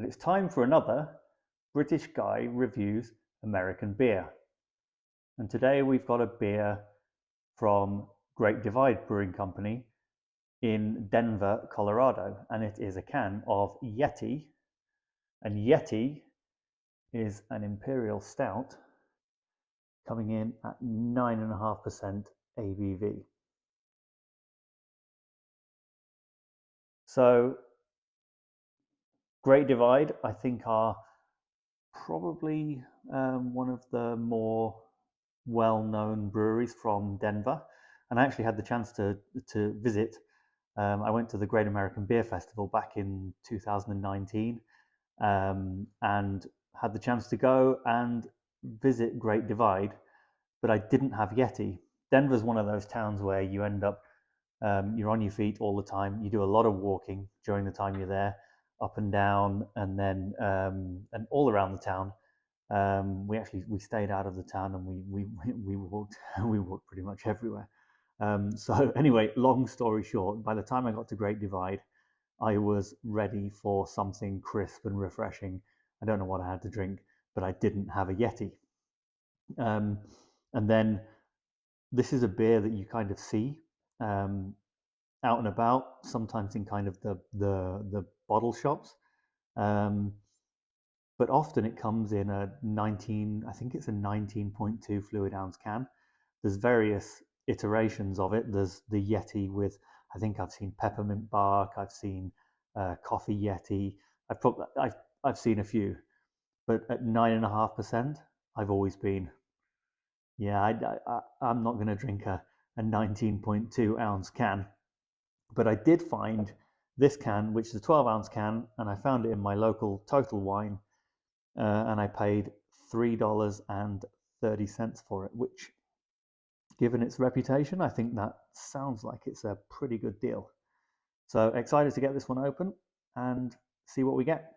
but it's time for another British Guy Reviews American Beer. And today we've got a beer from Great Divide Brewing Company in Denver, Colorado, and it is a can of Yeti. And Yeti is an Imperial Stout coming in at 9.5% ABV. So Great Divide, I think, are probably one of the more well-known breweries from Denver, and I actually had the chance to visit. I went to the Great American Beer Festival back in 2019, and had the chance to go and visit Great Divide, but I didn't have Yeti. Denver's one of those towns where you end up you're on your feet all the time. You do a lot of walking during the time you're there, up and down, and then and all around the town. We stayed out of the town, and we walked we walked pretty much everywhere. So anyway, long story short, by the time I got to Great Divide, I was ready for something crisp and refreshing. I don't know what I had to drink, but I didn't have a Yeti. Um, and then this is a beer that you kind of see um, out and about, sometimes in kind of the bottle shops. Um, but often it comes in a 19, I think it's a 19.2 fluid ounce can. There's various iterations of it. There's the Yeti with, I think I've seen peppermint bark, I've seen coffee Yeti, I've seen a few, but at 9.5%, I've always been, yeah, I'm not going to drink a 19.2 ounce can. But I did find this can, which is a 12-ounce can, and I found it in my local Total Wine, and I paid $3.30 for it, which, given its reputation, I think that sounds like it's a pretty good deal. So excited to get this one open and see what we get.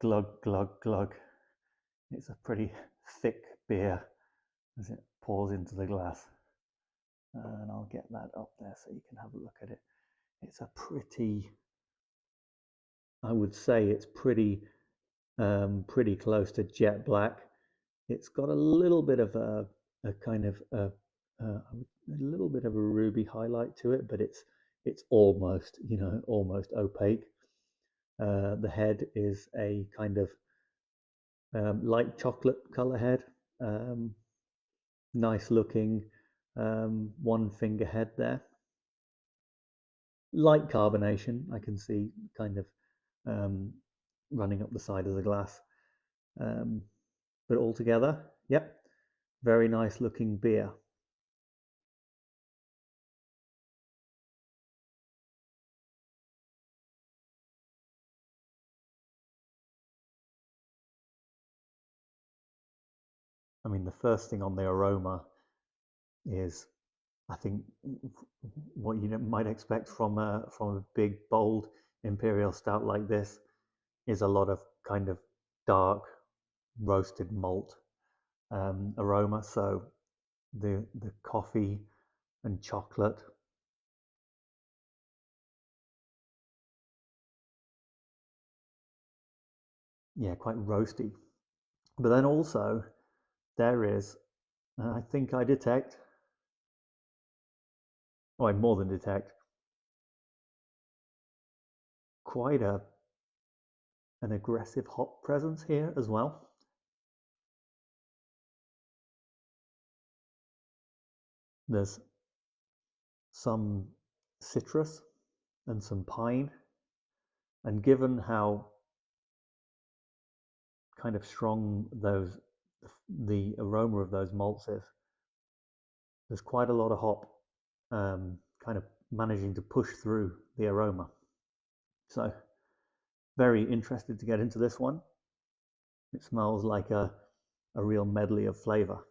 Glug, glug, glug. It's a pretty thick beer as it pours into the glass. And I'll get that up there so you can have a look at it. It's a pretty, I would say it's pretty close to jet black. It's got a little bit of a kind of a little bit of a ruby highlight to it, but it's almost, almost opaque. The head is a kind of light chocolate color head, nice looking, one finger head there. Light carbonation, I can see kind of running up the side of the glass. But altogether, yep, very nice looking beer. I mean, the first thing on the aroma is, I think, what you might expect from a big, bold Imperial Stout like this is a lot of kind of dark roasted malt aroma. So the coffee and chocolate, yeah, quite roasty. But then also there is, I think I detect, or I more than detect, quite an aggressive hop presence here as well. There's some citrus and some pine, and given how kind of strong the aroma of those malts is, there's quite a lot of hop kind of managing to push through the aroma. So very interested to get into this one. It smells like a real medley of flavor.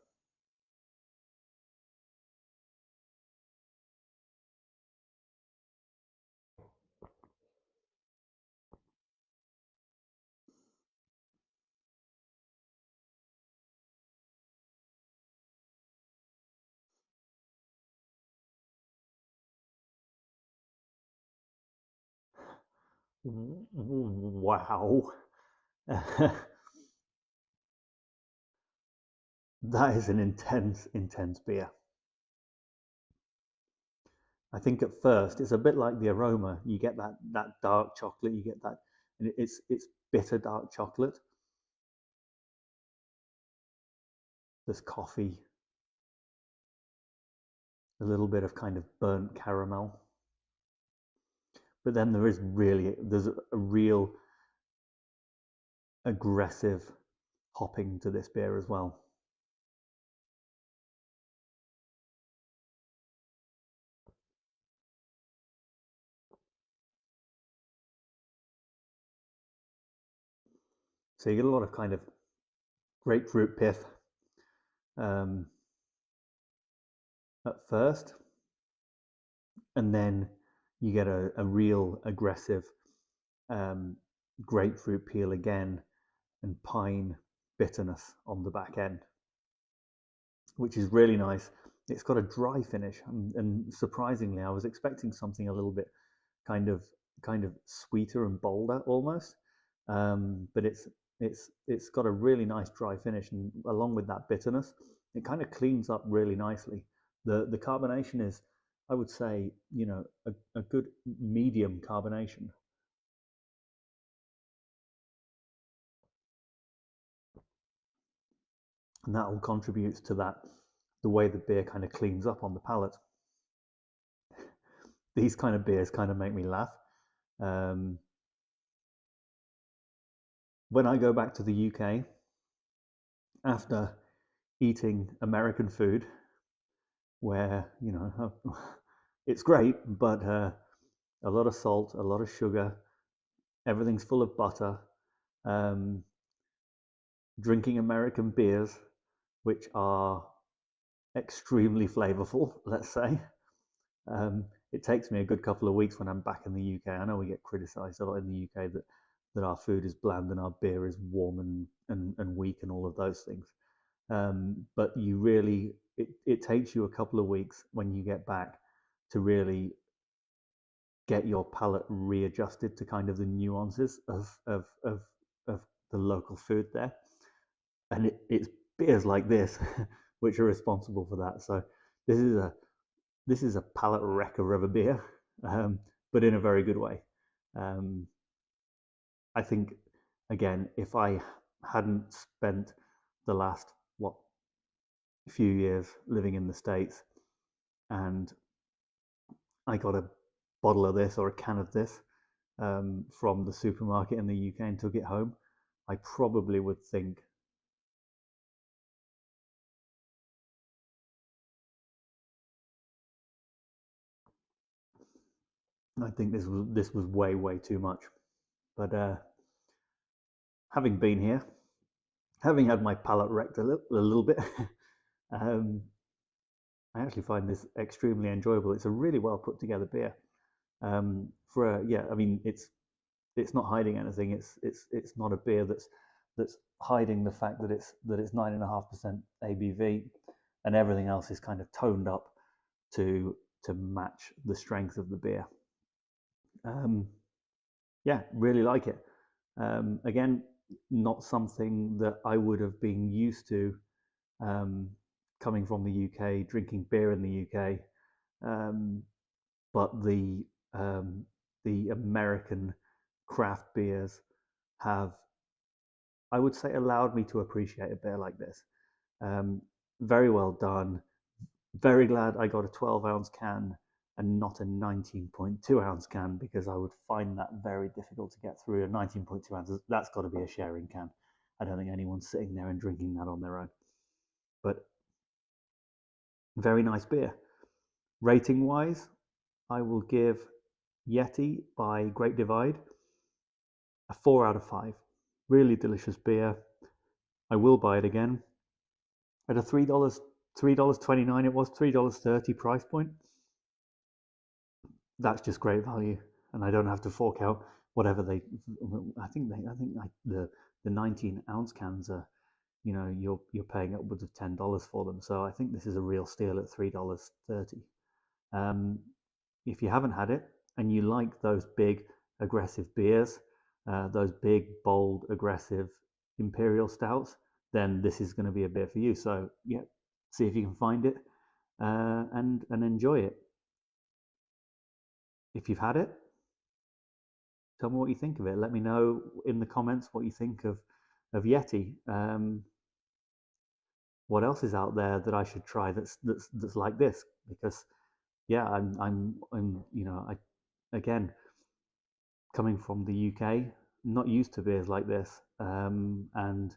Wow. That is an intense, intense beer. I think at first it's a bit like the aroma. You get that dark chocolate. You get that, and it's bitter dark chocolate. There's coffee, a little bit of kind of burnt caramel, but then there's a real aggressive hopping to this beer as well. So you get a lot of kind of grapefruit pith um, at first, and then you get a real aggressive um, grapefruit peel again and pine bitterness on the back end, which is really nice. It's got a dry finish, and surprisingly, I was expecting something a little bit kind of kind of sweeter and bolder almost, but it's got a really nice dry finish, and along with that bitterness, it kind of cleans up really nicely. The carbonation is, I would say, a good medium carbonation, and that all contributes to that the way the beer kind of cleans up on the palate. These kind of beers kind of make me laugh. Um, when I go back to the UK after eating American food, where it's great, but a lot of salt, a lot of sugar, everything's full of butter. Um, Drinking American beers, which are extremely flavorful, let's say. It takes me a good couple of weeks when I'm back in the UK. I know we get criticised a lot in the UK that our food is bland and our beer is warm and weak and all of those things. But it takes you a couple of weeks when you get back to really get your palate readjusted to kind of the nuances of the local food there. And it's beers like this which are responsible for that. So this is a this is a palate wrecker of a beer, but in a very good way. Um, I think, again, if I hadn't spent the last few years living in the States and I got a bottle of this or a can of this from the supermarket in the UK and took it home, I probably would think, this was way too much. But having been here, having had my palate wrecked a little bit, um, I actually find this extremely enjoyable. It's a really well put together beer. I mean, it's not hiding anything. It's not a beer that's hiding the fact that it's 9.5% ABV, and everything else is kind of toned up to match the strength of the beer. Um, yeah, really like it. Again, not something that I would have been used to um, coming from the UK, drinking beer in the UK. Um, but the American craft beers have, I would say, allowed me to appreciate a beer like this. Um, Very well done. Very glad I got a 12-ounce can and not a 19.2-ounce can, because I would find that very difficult to get through. A 19.2 ounces, that's got to be a sharing can. I don't think anyone's sitting there and drinking that on their own. But very nice beer. Rating wise, I will give Yeti by Great Divide a 4 out of 5. Really delicious beer. I will buy it again at a $3.29. It was $3.30 price point. That's just great value, and I don't have to fork out whatever they. I think the 19-ounce cans are, you're paying upwards of $10 for them. So I think this is a real steal at $3.30. Um, if you haven't had it and you like those big aggressive beers, those big, bold, aggressive Imperial stouts, then this is going to be a beer for you. So yeah, see if you can find it and enjoy it. If you've had it, tell me what you think of it. Let me know in the comments what you think of Yeti. What else is out there that I should try that's like this? Because yeah, I'm again, coming from the UK, not used to beers like this, and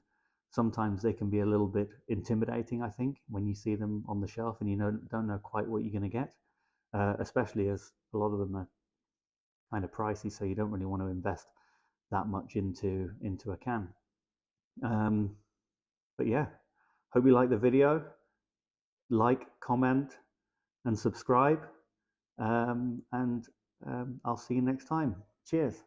sometimes they can be a little bit intimidating. I think when you see them on the shelf and you don't know quite what you're going to get, especially as a lot of them are kind of pricey, so you don't really want to invest that much into a can. Um, but yeah, hope you like the video. Like, comment, and subscribe. And I'll see you next time. Cheers.